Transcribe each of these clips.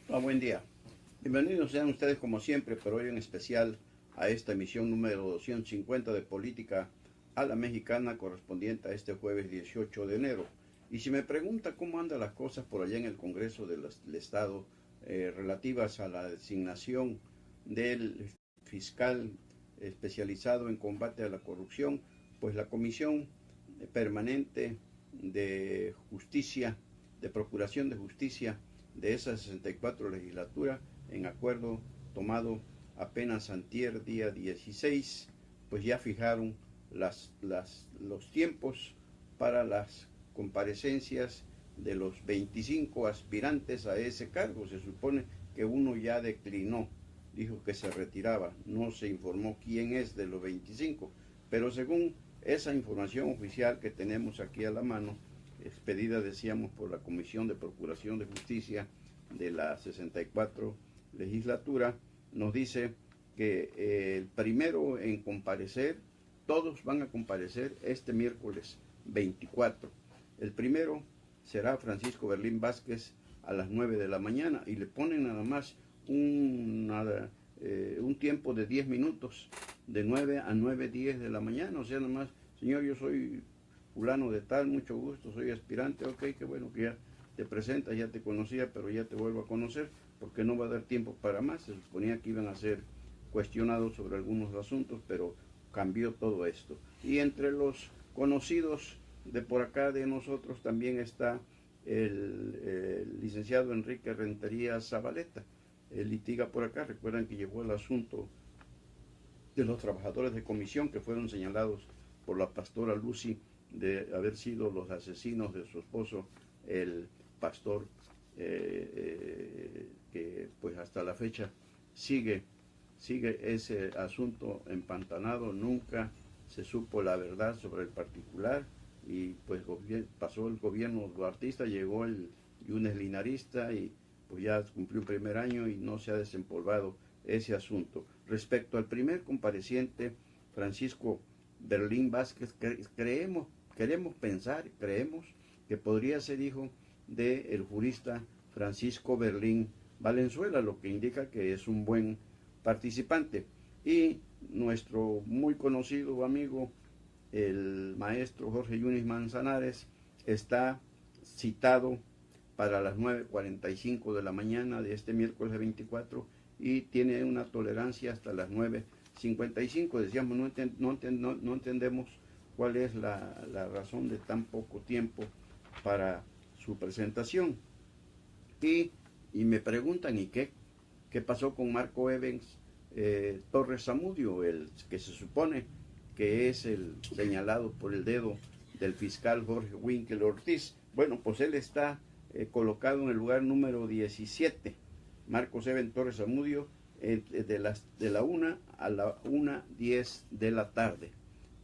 Buen día. Bienvenidos sean ustedes como siempre, pero hoy en especial a esta emisión número 250 de Política a la Mexicana, correspondiente a este jueves 18 de enero. Y si me pregunta cómo andan las cosas por allá en el Congreso del Estado relativas a la designación del fiscal especializado en combate a la corrupción, pues la Comisión Permanente de Justicia, de Procuración de Justicia, de esa 64 legislatura, en acuerdo tomado apenas antier, día 16, pues ya fijaron los tiempos para las comparecencias de los 25 aspirantes a ese cargo. Se supone que uno ya declinó, dijo que se retiraba, no se informó quién es de los 25, pero según esa información oficial que tenemos aquí a la mano, expedida, decíamos, por la Comisión de Procuración de Justicia de la 64 legislatura, nos dice que el primero en comparecer, todos van a comparecer este miércoles 24. El primero será Francisco Berlín Vázquez a las 9 de la mañana y le ponen nada más un tiempo de 10 minutos, de 9 a 9:10 de la mañana. O sea, nada más: señor, yo soy fulano de tal, mucho gusto, soy aspirante. Ok, qué bueno que ya te presentas, ya te conocía, pero ya te vuelvo a conocer, porque no va a dar tiempo para más. Se suponía que iban a ser cuestionados sobre algunos asuntos, pero cambió todo esto. Y entre los conocidos de por acá de nosotros también está el licenciado Enrique Rentería Zabaleta. Él litiga por acá. Recuerdan que llegó el asunto de los trabajadores de comisión que fueron señalados por la pastora Lucy de haber sido los asesinos de su esposo, el pastor, que pues hasta la fecha sigue ese asunto empantanado. Nunca se supo la verdad sobre el particular, y pues pasó el gobierno duartista, llegó el Yunes Linarista y pues ya cumplió un primer año y no se ha desempolvado ese asunto. Respecto al primer compareciente, Francisco Berlín Vázquez, creemos que podría ser hijo del jurista Francisco Berlín Valenzuela, lo que indica que es un buen participante. Y nuestro muy conocido amigo, el maestro Jorge Yunes Manzanares, está citado para las 9:45 de la mañana de este miércoles 24 y tiene una tolerancia hasta las 9:55. Decíamos, no entendemos cuál es la razón de tan poco tiempo para su presentación. Y me preguntan, ¿y qué pasó con Marco Evans Torres Zamudio, el que se supone que es el señalado por el dedo del fiscal Jorge Winkler Ortiz? Bueno, pues él está colocado en el lugar número 17. Marcos Evans Torres Zamudio, de la 1 a la 1:10 de la tarde.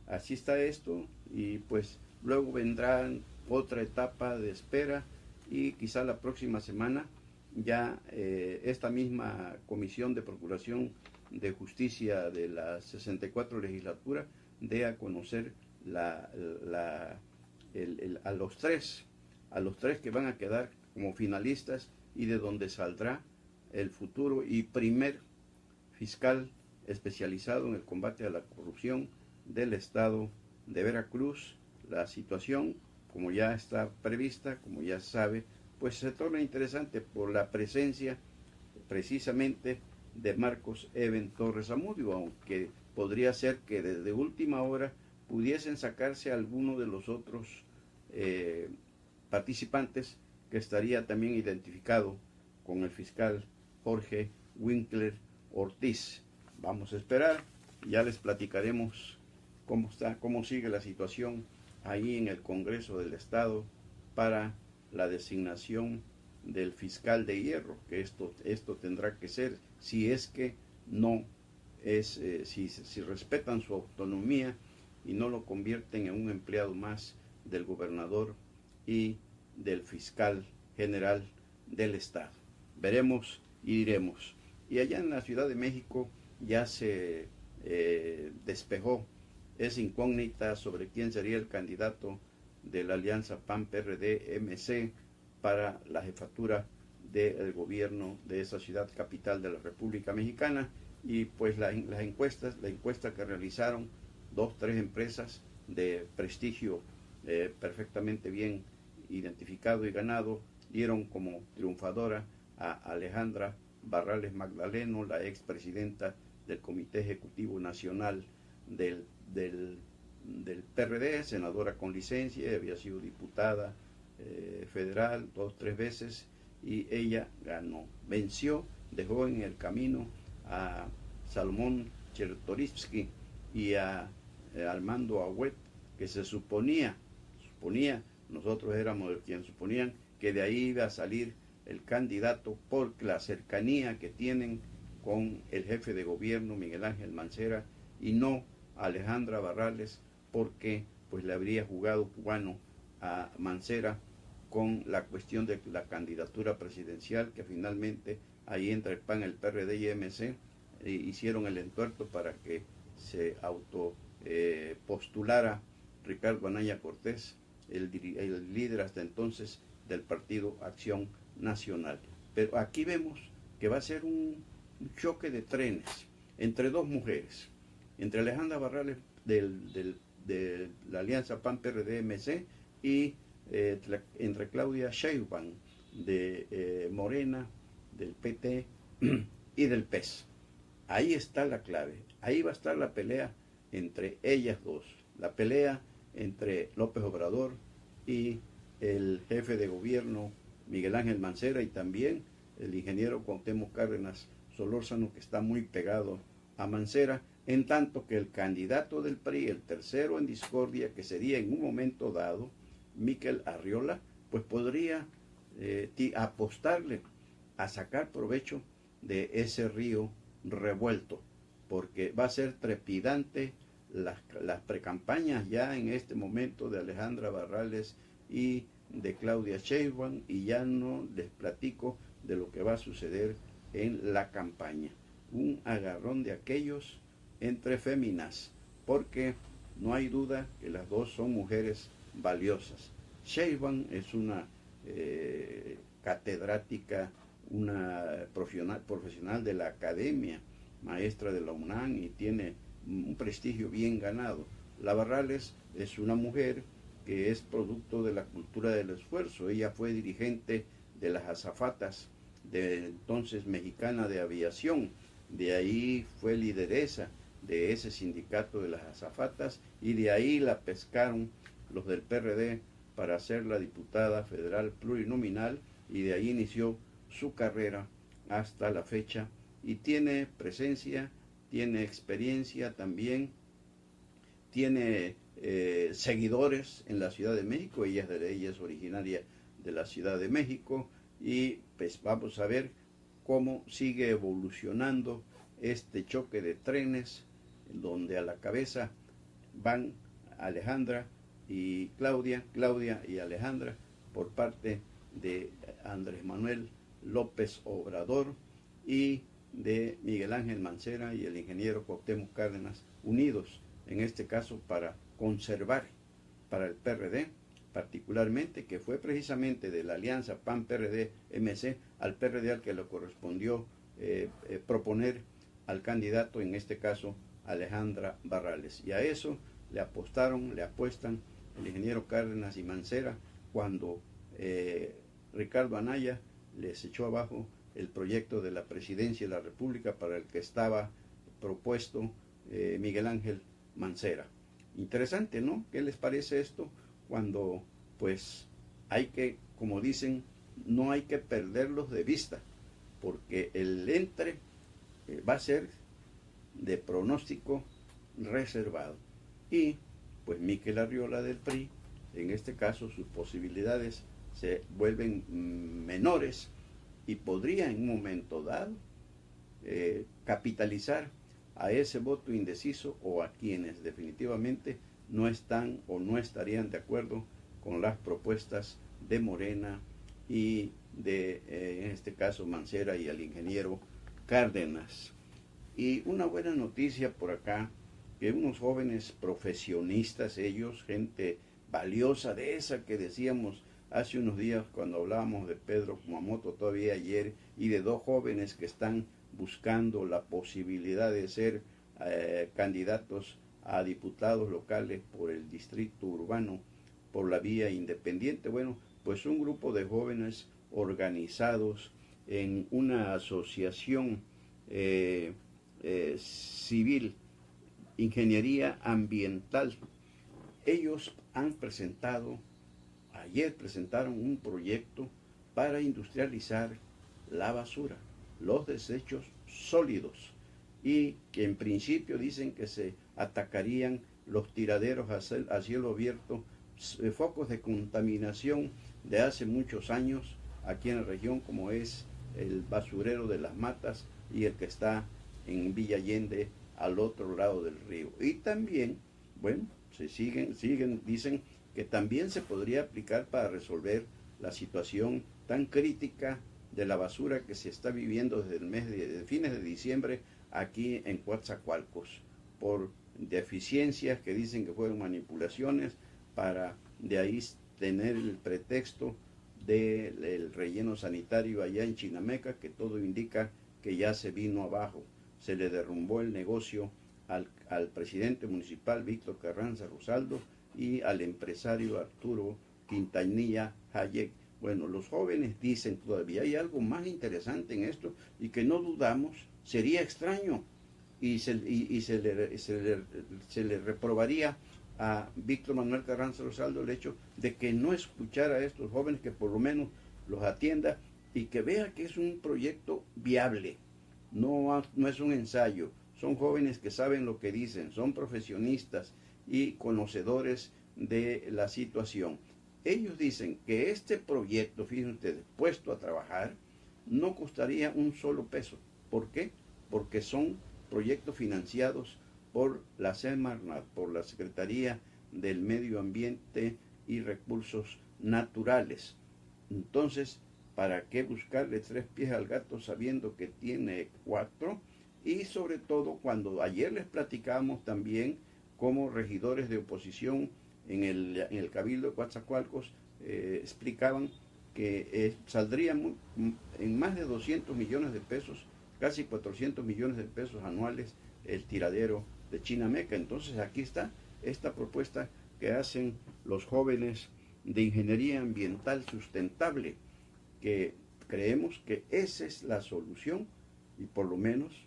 Así está esto, y pues luego vendrá otra etapa de espera, y quizá la próxima semana ya esta misma Comisión de Procuración de Justicia de la 64 legislatura dé a conocer a los tres que van a quedar como finalistas, y de donde saldrá el futuro y primer fiscal especializado en el combate a la corrupción del estado de Veracruz. La situación, como ya está prevista, como ya sabe, pues se torna interesante por la presencia precisamente de Marcos Evans Torres Zamudio, aunque podría ser que desde última hora pudiesen sacarse alguno de los otros participantes, que estaría también identificado con el fiscal Jorge Winkler Ortiz. Vamos a esperar, ya les platicaremos cómo sigue la situación ahí en el Congreso del Estado para la designación del fiscal de hierro, que esto tendrá que ser, si es que no es, si respetan su autonomía y no lo convierten en un empleado más del gobernador y del fiscal general del estado. Veremos y diremos. Y allá en la Ciudad de México ya se despejó esa incógnita sobre quién sería el candidato de la alianza PAN-PRD-MC para la jefatura del gobierno de esa ciudad capital de la República Mexicana. Y pues la encuesta que realizaron 2-3 empresas de prestigio perfectamente bien identificado y ganado, dieron como triunfadora a Alejandra Barrales Magdaleno, la expresidenta del Comité Ejecutivo Nacional del PRD, senadora con licencia, había sido diputada federal 2-3 veces, y ella ganó, venció, dejó en el camino a Salomón Chertorivsky y a Armando Agüet, que se suponía, nosotros éramos quienes suponían que de ahí iba a salir el candidato por la cercanía que tienen con el jefe de gobierno Miguel Ángel Mancera, y no Alejandra Barrales, porque pues le habría jugado cubano a Mancera con la cuestión de la candidatura presidencial, que finalmente ahí entre el PAN, el PRD y MC hicieron el entuerto para que se postulara Ricardo Anaya Cortés, el líder hasta entonces del Partido Acción Nacional. Pero aquí vemos que va a ser un choque de trenes entre dos mujeres, entre Alejandra Barrales de la alianza PAN-PRD-MC y entre Claudia Sheinbaum de Morena, del PT y del PES. Ahí está la clave, ahí va a estar la pelea entre ellas dos, la pelea entre López Obrador y el jefe de gobierno Miguel Ángel Mancera, y también el ingeniero Cuauhtémoc Cárdenas Solórzano, que está muy pegado a Mancera, en tanto que el candidato del PRI, el tercero en discordia, que sería en un momento dado Miquel Arriola, pues podría apostarle a sacar provecho de ese río revuelto, porque va a ser trepidante las precampañas ya en este momento de Alejandra Barrales y de Claudia Sheinbaum, y ya no les platico de lo que va a suceder en la campaña. Un agarrón de aquellos entre féminas, porque no hay duda que las dos son mujeres valiosas. Sheinbaum es una catedrática, una profesional de la academia, maestra de la UNAM, y tiene un prestigio bien ganado. La Barrales es una mujer que es producto de la cultura del esfuerzo. Ella fue dirigente de las azafatas de entonces Mexicana de Aviación, de ahí fue lideresa de ese sindicato de las azafatas, y de ahí la pescaron los del PRD para ser la diputada federal plurinominal, y de ahí inició su carrera hasta la fecha, y tiene presencia, tiene experiencia también, tiene seguidores en la Ciudad de México. Ella es originaria de la Ciudad de México, y pues vamos a ver cómo sigue evolucionando este choque de trenes, donde a la cabeza van Alejandra y Claudia y Alejandra por parte de Andrés Manuel López Obrador y de Miguel Ángel Mancera y el ingeniero Cuauhtémoc Cárdenas, unidos en este caso para conservar para el PRD, particularmente, que fue precisamente de la alianza PAN-PRD-MC al PRD al que le correspondió proponer al candidato, en este caso Alejandra Barrales. Y a eso le apuestan el ingeniero Cárdenas y Mancera, cuando Ricardo Anaya les echó abajo el proyecto de la presidencia de la República para el que estaba propuesto Miguel Ángel Mancera. Interesante, ¿no? ¿Qué les parece esto? Cuando pues hay que, como dicen, no hay que perderlos de vista, porque el entre va a ser de pronóstico reservado. Y pues Miquel Arriola del PRI, en este caso sus posibilidades se vuelven menores, y podría en un momento dado capitalizar a ese voto indeciso, o a quienes definitivamente no están o no estarían de acuerdo con las propuestas de Morena y de, en este caso, Mancera y el ingeniero Cárdenas. Y una buena noticia por acá, que unos jóvenes profesionistas, ellos, gente valiosa, de esa que decíamos hace unos días cuando hablábamos de Pedro Kumamoto, todavía ayer, y de dos jóvenes que están buscando la posibilidad de ser candidatos a diputados locales por el distrito urbano, por la vía independiente. Bueno, pues un grupo de jóvenes organizados en una asociación civil, ingeniería ambiental. Ellos ayer presentaron un proyecto para industrializar la basura, los desechos sólidos, y que en principio dicen que se atacarían los tiraderos a cielo abierto, focos de contaminación de hace muchos años aquí en la región, como es el basurero de Las Matas y el que está en Villa Allende al otro lado del río. Y también, bueno, dicen que también se podría aplicar para resolver la situación tan crítica de la basura que se está viviendo desde el mes de fines de diciembre aquí en Coatzacoalcos, por deficiencias que dicen que fueron manipulaciones para de ahí tener el pretexto del relleno sanitario allá en Chinameca, que todo indica que ya se vino abajo. Se le derrumbó el negocio al presidente municipal Víctor Carranza Rosaldo y al empresario Arturo Quintanilla Hayek. Bueno, los jóvenes dicen todavía hay algo más interesante en esto y que no dudamos, sería extraño y se le reprobaría a Víctor Manuel Carranza Rosaldo el hecho de que no escuchara a estos jóvenes, que por lo menos los atienda y que vea que es un proyecto viable, no es un ensayo. Son jóvenes que saben lo que dicen, son profesionistas y conocedores de la situación. Ellos dicen que este proyecto, fíjense ustedes, puesto a trabajar, no costaría un solo peso. ¿Por qué? Porque son proyectos financiados por la Semarnat, por la Secretaría del Medio Ambiente y Recursos Naturales. Entonces, ¿para qué buscarle tres pies al gato sabiendo que tiene cuatro? Y sobre todo cuando ayer les platicamos también como regidores de oposición en el Cabildo de Coatzacoalcos explicaban que saldrían en más de 200 millones de pesos, casi 400 millones de pesos anuales el tiradero de Chinameca. Entonces aquí está esta propuesta que hacen los jóvenes de Ingeniería Ambiental Sustentable, que creemos que esa es la solución y por lo menos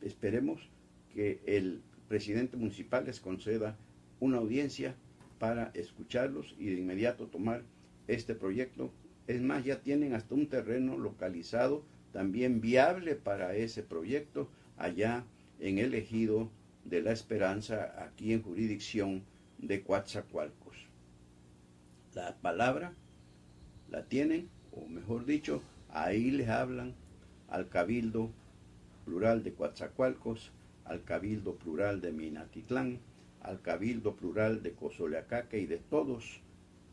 esperemos que el presidente municipal les conceda una audiencia para escucharlos y de inmediato tomar este proyecto. Es más, ya tienen hasta un terreno localizado también viable para ese proyecto allá en el ejido de La Esperanza, aquí en jurisdicción de Coatzacoalcos. La palabra la tienen, o mejor dicho, ahí les hablan al Cabildo Plural de Coatzacoalcos, al Cabildo Plural de Minatitlán, al Cabildo Plural de Cozoleacaque y de todos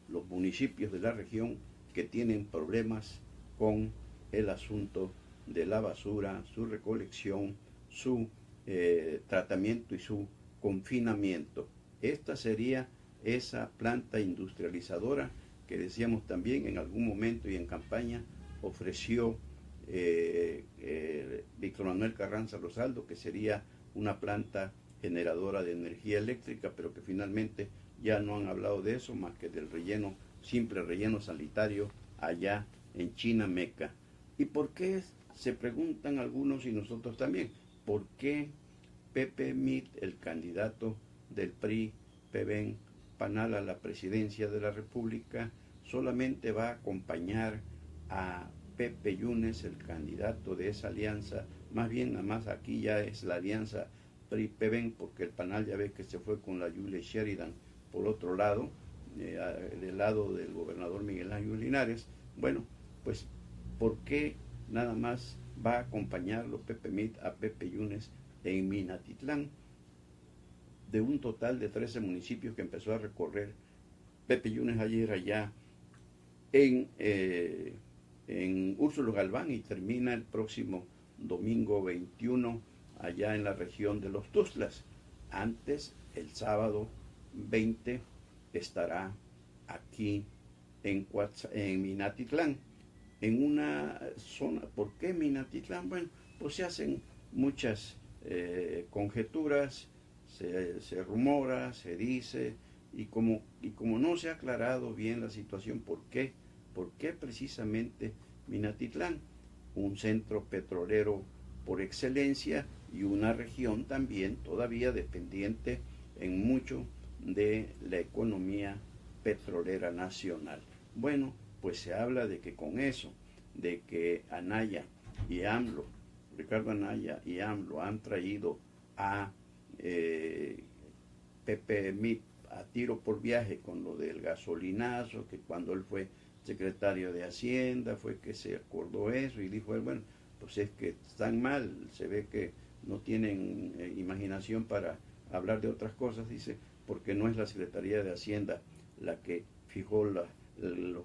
los municipios de la región que tienen problemas con el asunto de la basura, su recolección, su tratamiento y su confinamiento. Esta sería esa planta industrializadora que decíamos también en algún momento y en campaña ofreció Víctor Manuel Carranza Rosaldo, que sería una planta generadora de energía eléctrica, pero que finalmente ya no han hablado de eso más que del relleno, simple relleno sanitario allá en Chinameca. ¿Y por qué? Se preguntan algunos y nosotros también. ¿Por qué Pepe Mit, el candidato del PRI, PBEN, PANAL a la presidencia de la República, solamente va a acompañar a Pepe Yunes, el candidato de esa alianza? Más bien, nada más aquí ya es la alianza PRI-PBEN, porque el PANAL ya ve que se fue con la Julia Sheridan por otro lado, del lado del gobernador Miguel Ángel Linares. Bueno, pues, ¿por qué nada más va a acompañarlo Pepe Mit a Pepe Yunes en Minatitlán? De un total de 13 municipios que empezó a recorrer Pepe Yunes ayer allá en Úrsulo Galván y termina el próximo domingo 21 allá en la región de los Tuxtlas. Antes, el sábado 20, estará aquí en Minatitlán, en una zona. ¿Por qué Minatitlán? Bueno, pues se hacen muchas conjeturas, se rumora, se dice, y como no se ha aclarado bien la situación, ¿por qué precisamente Minatitlán? Un centro petrolero por excelencia y una región también todavía dependiente en mucho de la economía petrolera nacional. Bueno, pues se habla de que con eso, de que Anaya y AMLO, Ricardo Anaya y AMLO han traído a Pepe Mit a tiro por viaje con lo del gasolinazo, que cuando él fue secretario de Hacienda fue que se acordó eso y dijo él, bueno, pues es que están mal, se ve que no tienen imaginación para hablar de otras cosas, dice, porque no es la Secretaría de Hacienda la que fijó los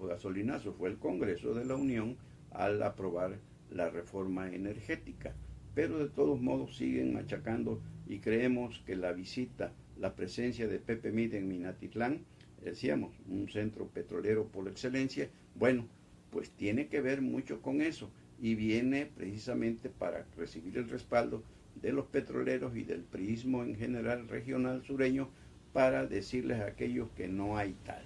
gasolinazos, fue el Congreso de la Unión al aprobar la reforma energética. Pero de todos modos siguen machacando y creemos que la visita, la presencia de Pepe Mit en Minatitlán, decíamos, un centro petrolero por excelencia, bueno, pues tiene que ver mucho con eso y viene precisamente para recibir el respaldo de los petroleros y del priismo en general regional sureño para decirles a aquellos que no hay tal,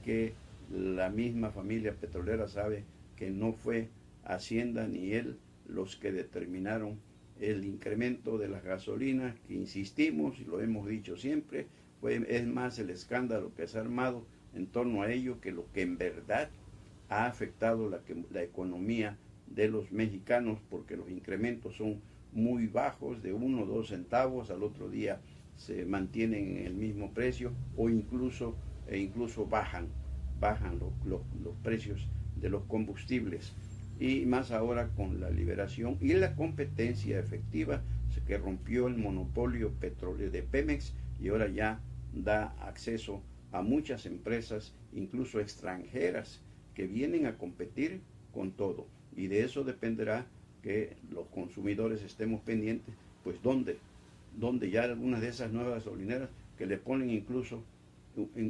que la misma familia petrolera sabe que no fue Hacienda ni él los que determinaron el incremento de las gasolinas, que insistimos y lo hemos dicho siempre, es más el escándalo que se ha armado en torno a ello que lo que en verdad ha afectado la economía de los mexicanos, porque los incrementos son muy bajos, de 1 o 2 centavos, al otro día se mantienen en el mismo precio o incluso bajan los precios de los combustibles. Y más ahora con la liberación y la competencia efectiva que rompió el monopolio petrolero de Pemex y ahora ya da acceso a muchas empresas, incluso extranjeras, que vienen a competir con todo. Y de eso dependerá que los consumidores estemos pendientes, pues donde ya algunas de esas nuevas gasolineras que le ponen incluso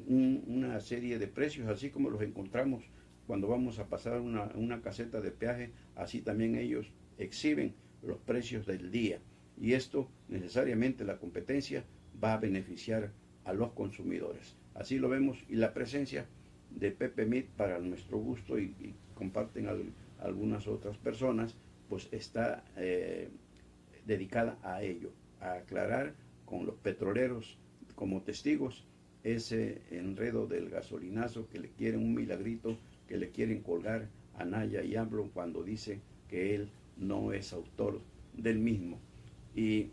una serie de precios, así como los encontramos cuando vamos a pasar una caseta de peaje, así también ellos exhiben los precios del día. Y esto necesariamente, la competencia va a beneficiar a los consumidores. Así lo vemos, y la presencia de Pepe Mit, para nuestro gusto, y comparten algunas otras personas, pues está dedicada a ello, a aclarar con los petroleros como testigos ese enredo del gasolinazo, que le quieren un milagrito, que le quieren colgar a Anaya y AMLO cuando dice que él no es autor del mismo. Y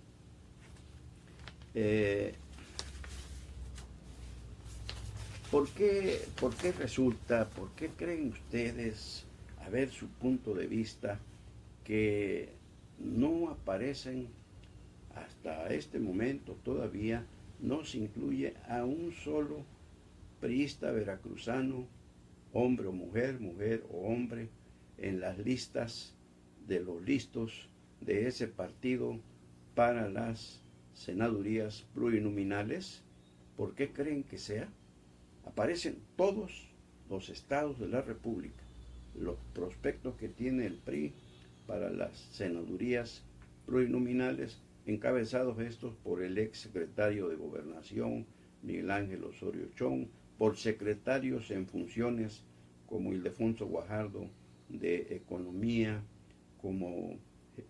¿por qué resulta, por qué creen ustedes, a ver su punto de vista, que no aparecen hasta este momento todavía, no se incluye a un solo priista veracruzano, hombre o mujer, mujer o hombre, en las listas de los listos de ese partido para las senadurías plurinominales? ¿Por qué creen que sea? Aparecen todos los estados de la República, los prospectos que tiene el PRI para las senadurías plurinominales, encabezados estos por el ex secretario de Gobernación, Miguel Ángel Osorio Chong, por secretarios en funciones como Ildefonso Guajardo de Economía, como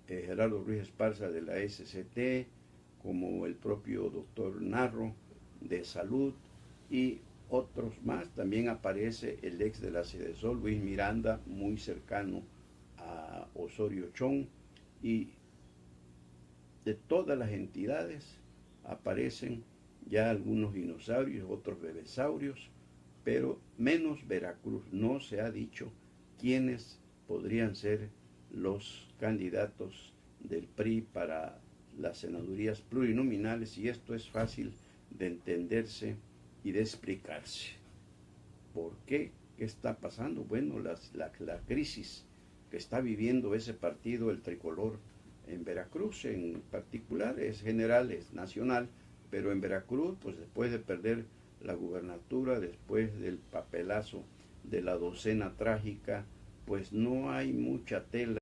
Gerardo Ruiz Esparza de la SCT, como el propio doctor Narro de Salud y otros más. También aparece el ex de la Sedesol, Luis Miranda, muy cercano a Osorio Chong, y de todas las entidades aparecen ya algunos dinosaurios, otros bebesaurios, pero menos Veracruz. No se ha dicho quiénes podrían ser los candidatos del PRI para las senadurías plurinominales, y esto es fácil de entenderse y de explicarse. ¿Por qué? ¿Qué está pasando? Bueno, la crisis que está viviendo ese partido, el tricolor, en Veracruz en particular, es general, es nacional, pero en Veracruz, pues después de perder la gubernatura, después del papelazo de la docena trágica, pues no hay mucha tela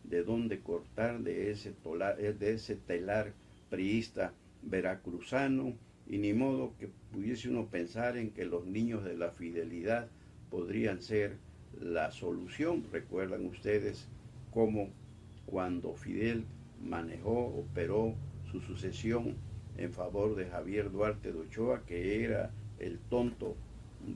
de dónde cortar de ese telar priista veracruzano, y ni modo que pudiese uno pensar en que los niños de la fidelidad podrían ser la solución. Recuerdan ustedes cómo cuando Fidel operó su sucesión en favor de Javier Duarte de Ochoa, que era el tonto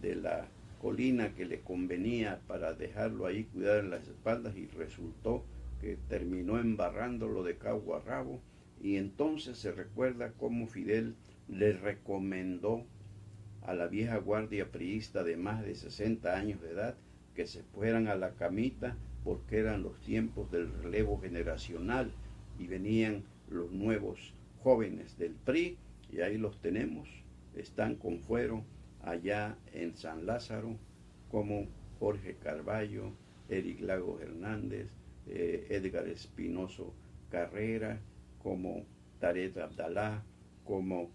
de la colina que le convenía para dejarlo ahí cuidar las espaldas, y resultó que terminó embarrándolo de cabo a rabo. Y entonces se recuerda cómo Fidel le recomendó a la vieja guardia priista de más de 60 años de edad que se fueran a la camita, porque eran los tiempos del relevo generacional y venían los nuevos jóvenes del PRI, y ahí los tenemos, están con fuero allá en San Lázaro, como Jorge Carballo, Eric Lagos Hernández, Edgar Espinoso Carrera, como Tarek Abdalá, como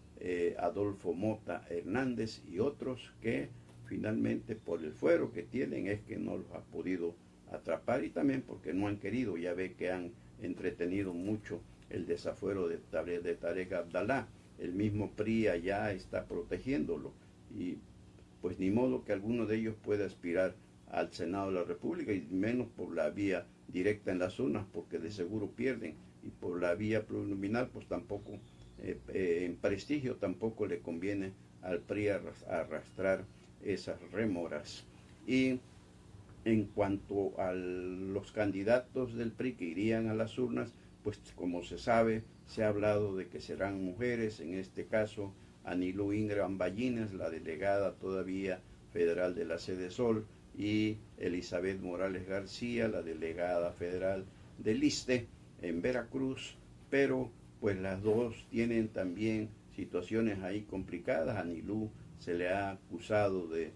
Adolfo Mota Hernández y otros que finalmente por el fuero que tienen es que no los ha podido atrapar, y también porque no han querido. Ya ve que han entretenido mucho el desafuero de Tarek Abdalá. El mismo PRI allá está protegiéndolo, y pues ni modo que alguno de ellos pueda aspirar al Senado de la República, y menos por la vía directa en las urnas, porque de seguro pierden, y por la vía plurinominal pues tampoco, en prestigio tampoco le conviene al PRI arrastrar esas rémoras. Y en cuanto a los candidatos del PRI que irían a las urnas, pues como se sabe, se ha hablado de que serán mujeres, en este caso Anilú Ingram Ballines, la delegada todavía federal de la Sede Sol, y Elizabeth Morales García, la delegada federal del ISSSTE en Veracruz, pero pues las dos tienen también situaciones ahí complicadas. Anilú se le ha acusado de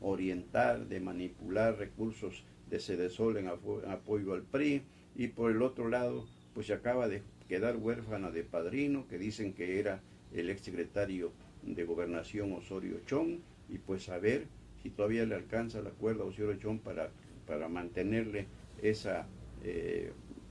orientar, de manipular recursos de Sedesol en apoyo al PRI, y por el otro lado pues se acaba de quedar huérfana de padrino, que dicen que era el exsecretario de Gobernación Osorio Chong, y pues a ver si todavía le alcanza la cuerda a Osorio Chong para mantenerle esa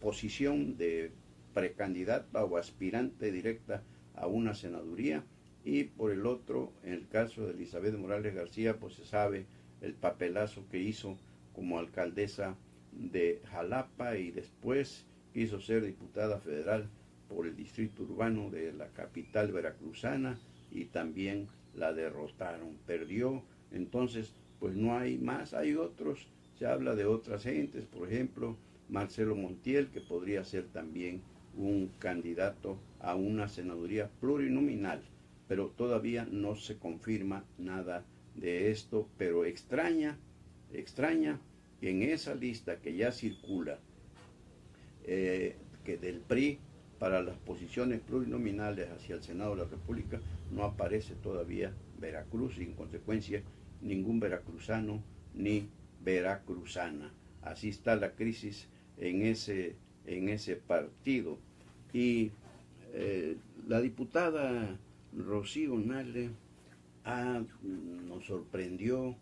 posición de precandidata o aspirante directa a una senaduría. Y por el otro, en el caso de Elizabeth Morales García, pues se sabe el papelazo que hizo como alcaldesa de Jalapa, y después quiso ser diputada federal por el distrito urbano de la capital veracruzana, y también la derrotaron, perdió. Entonces pues no hay más, hay otros, se habla de otras gentes, por ejemplo Marcelo Montiel, que podría ser también un candidato a una senaduría plurinominal, pero todavía no se confirma nada de esto. Pero extraña que en esa lista que ya circula, que del PRI para las posiciones plurinominales hacia el Senado de la República, no aparece todavía Veracruz, y en consecuencia ningún veracruzano ni veracruzana. Así está la crisis en ese partido. Y la diputada Rocío Nale nos sorprendió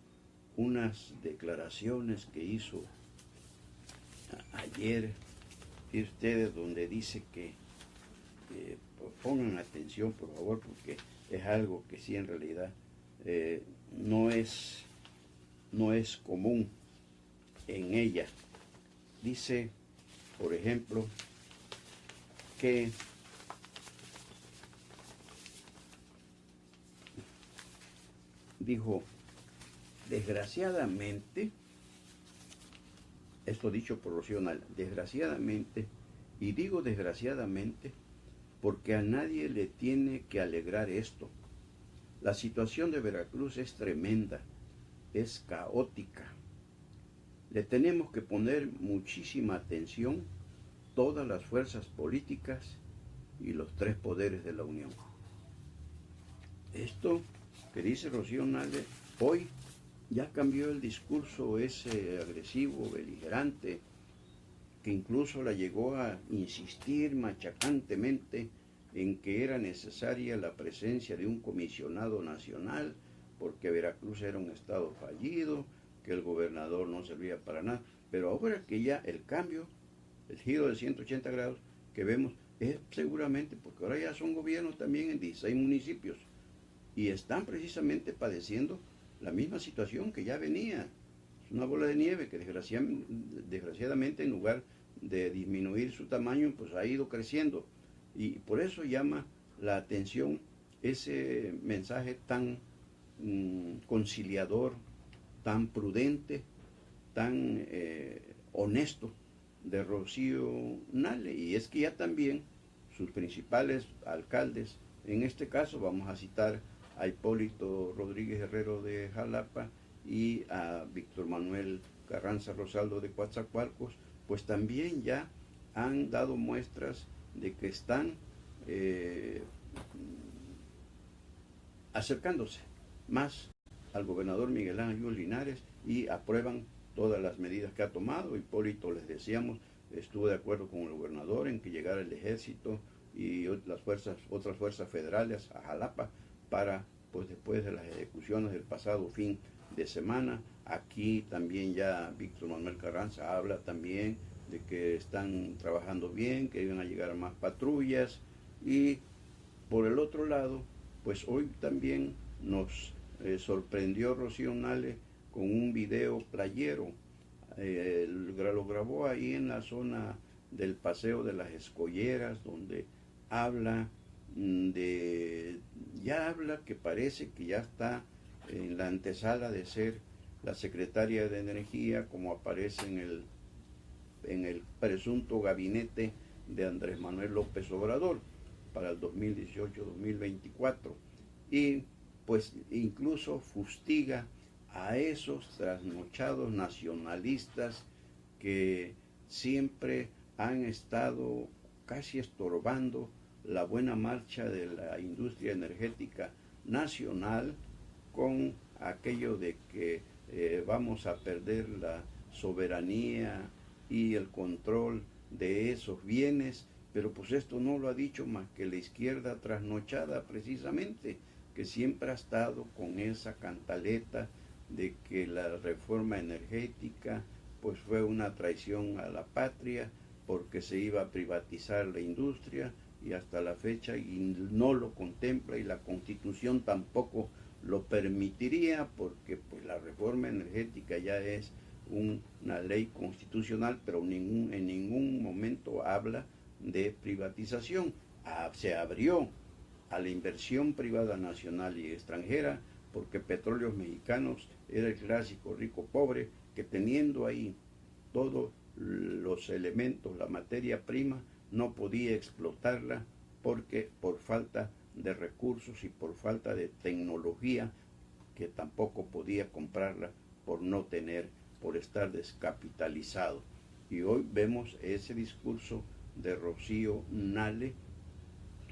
unas declaraciones que hizo ayer, y ustedes, donde dice que pongan atención por favor, porque es algo que sí en realidad no es común en ella. Dice, por ejemplo, que dijo, desgraciadamente, esto dicho por Rocío Nale, desgraciadamente, y digo desgraciadamente porque a nadie le tiene que alegrar esto. La situación de Veracruz es tremenda, es caótica. Le tenemos que poner muchísima atención todas las fuerzas políticas y los tres poderes de la Unión. Esto que dice Rocío Nale hoy ya cambió el discurso ese agresivo, beligerante, que incluso la llegó a insistir machacantemente en que era necesaria la presencia de un comisionado nacional porque Veracruz era un estado fallido, que el gobernador no servía para nada. Pero ahora que ya el cambio, el giro de 180 grados que vemos, es seguramente porque ahora ya son gobiernos también en 16 municipios y están precisamente padeciendo la misma situación que ya venía. Es una bola de nieve que desgraciadamente en lugar de disminuir su tamaño, pues ha ido creciendo. Y por eso llama la atención ese mensaje tan conciliador, tan prudente, tan honesto de Rocío Nale. Y es que ya también sus principales alcaldes, en este caso vamos a citar a Hipólito Rodríguez Herrero de Jalapa y a Víctor Manuel Carranza Rosaldo de Coatzacoalcos, pues también ya han dado muestras de que están acercándose más al gobernador Miguel Ángel Linares y aprueban todas las medidas que ha tomado. Hipólito, les decíamos, estuvo de acuerdo con el gobernador en que llegara el ejército y otras fuerzas federales a Jalapa para, pues después de las ejecuciones del pasado fin de semana. Aquí también ya Víctor Manuel Carranza habla también de que están trabajando bien, que iban a llegar más patrullas. Y por el otro lado, pues hoy también nos sorprendió Rocío Nale con un video playero. Lo grabó ahí en la zona del Paseo de las Escolleras, donde habla ya habla que parece que ya está en la antesala de ser la secretaria de Energía, como aparece en el presunto gabinete de Andrés Manuel López Obrador para el 2018-2024. Y pues incluso fustiga a esos trasnochados nacionalistas que siempre han estado casi estorbando la buena marcha de la industria energética nacional con aquello de que vamos a perder la soberanía y el control de esos bienes, pero pues esto no lo ha dicho más que la izquierda trasnochada precisamente, que siempre ha estado con esa cantaleta de que la reforma energética pues fue una traición a la patria porque se iba a privatizar la industria y hasta la fecha y no lo contempla y la Constitución tampoco lo permitiría porque pues la reforma energética ya es una ley constitucional, pero en ningún momento habla de privatización. Se abrió a la inversión privada nacional y extranjera porque Petróleos Mexicanos era el clásico rico pobre que teniendo ahí todos los elementos, la materia prima, no podía explotarla porque por falta de recursos y por falta de tecnología, que tampoco podía comprarla por no tener, por estar descapitalizado. Y hoy vemos ese discurso de Rocío Nale,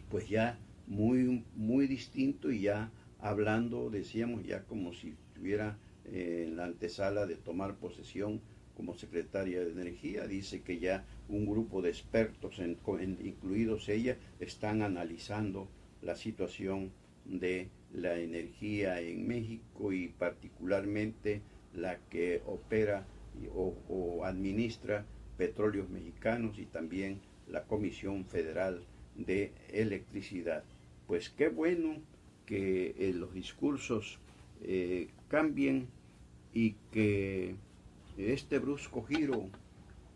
pues ya muy distinto y ya hablando, decíamos, ya como si estuviera en la antesala de tomar posesión como secretaria de Energía. Dice que ya un grupo de expertos, incluidos ella, están analizando la situación de la energía en México y particularmente la que opera o administra Petróleos Mexicanos y también la Comisión Federal de Electricidad. Pues qué bueno que los discursos cambien y que este brusco giro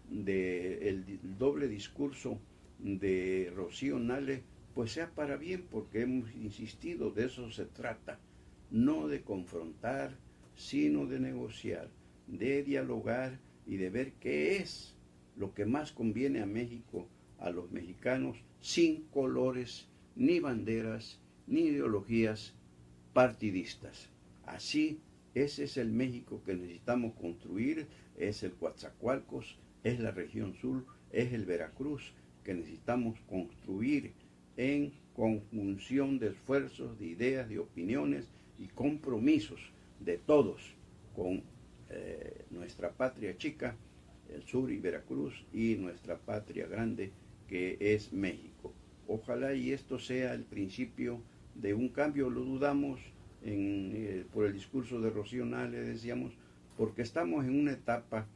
del doble discurso de Rocío Nale pues sea para bien, porque hemos insistido, de eso se trata, no de confrontar, sino de negociar, de dialogar y de ver qué es lo que más conviene a México, a los mexicanos, sin colores, ni banderas, ni ideologías partidistas. Así, ese es el México que necesitamos construir, es el Coatzacoalcos, es la región sur, es el Veracruz que necesitamos construir en conjunción de esfuerzos, de ideas, de opiniones y compromisos de todos con nuestra patria chica, el sur y Veracruz, y nuestra patria grande que es México. Ojalá y esto sea el principio de un cambio, lo dudamos por el discurso de Rocío Nale, decíamos, porque estamos en una etapa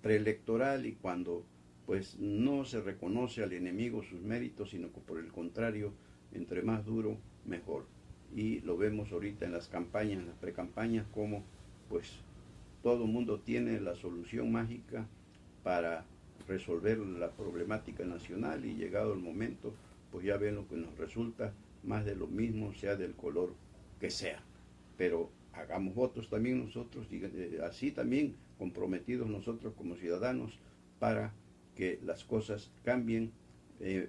preelectoral y cuando pues no se reconoce al enemigo sus méritos, sino que por el contrario, entre más duro, mejor. Y lo vemos ahorita en las campañas, en las precampañas, como pues todo el mundo tiene la solución mágica para resolver la problemática nacional y llegado el momento, pues ya ven lo que nos resulta, más de lo mismo, sea del color que sea. Pero hagamos votos también nosotros, y así también comprometidos nosotros como ciudadanos para que las cosas cambien,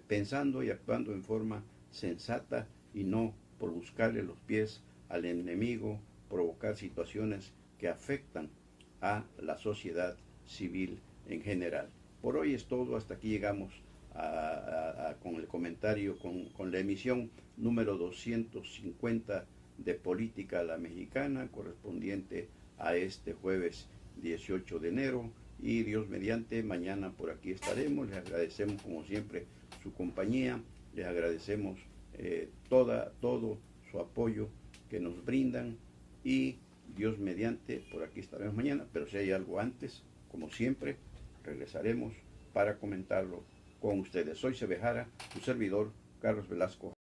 pensando y actuando en forma sensata y no por buscarle los pies al enemigo, provocar situaciones que afectan a la sociedad civil en general. Por hoy es todo, hasta aquí llegamos con el comentario, con la emisión número 250 de Política a la Mexicana, correspondiente a este jueves 18 de enero, y Dios mediante, mañana por aquí estaremos. Les agradecemos como siempre su compañía, les agradecemos todo su apoyo que nos brindan, y Dios mediante, por aquí estaremos mañana, pero si hay algo antes, como siempre, regresaremos para comentarlo con ustedes. Soy Sebejara, su servidor, Carlos Velasco.